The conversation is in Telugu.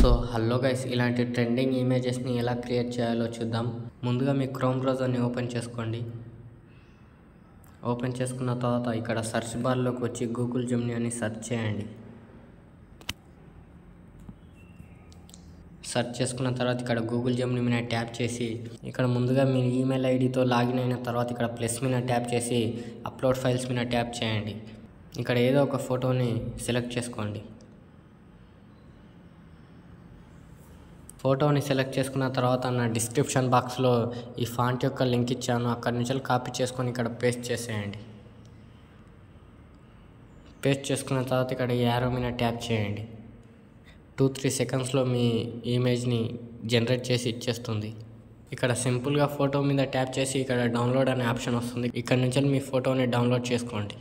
సో హలో గైస్, ఇలాంటి ట్రెండింగ్ ఇమేజెస్ని ఎలా క్రియేట్ చేయాలో చూద్దాం. ముందుగా మీ క్రోమ్ బ్రౌజర్ని ఓపెన్ చేసుకోండి. ఓపెన్ చేసుకున్న తర్వాత ఇక్కడ సెర్చ్ బార్లోకి వచ్చి గూగుల్ జెమినీ అని సెర్చ్ చేయండి. సెర్చ్ చేసుకున్న తర్వాత ఇక్కడ గూగుల్ జెమినీ మీద ట్యాప్ చేసి ఇక్కడ ముందుగా మీ ఈమెయిల్ ఐడితో లాగిన్ అయిన తర్వాత ఇక్కడ ప్లస్ మీద ట్యాప్ చేసి అప్లోడ్ ఫైల్స్ మీద ట్యాప్ చేయండి. ఇక్కడ ఏదో ఒక ఫోటోని సెలెక్ట్ చేసుకోండి. ఫోటోని సెలెక్ట్ చేసుకున్న తర్వాత నా డిస్క్రిప్షన్ బాక్స్లో ఈ ఫాంట్ యొక్క లింక్ ఇచ్చాను. అక్కడి నుంచి కాపీ చేసుకొని ఇక్కడ పేస్ట్ చేసేయండి. పేస్ట్ చేసుకున్న తర్వాత ఇక్కడ యారో మీద ట్యాప్ చేయండి. 2-3 సెకండ్స్లో మీ ఇమేజ్ని జనరేట్ చేసి ఇచ్చేస్తుంది. ఇక్కడ సింపుల్గా ఫోటో మీద ట్యాప్ చేసి ఇక్కడ డౌన్లోడ్ అనే ఆప్షన్ వస్తుంది. ఇక్కడ నుంచి మీ ఫోటోని డౌన్లోడ్ చేసుకోండి.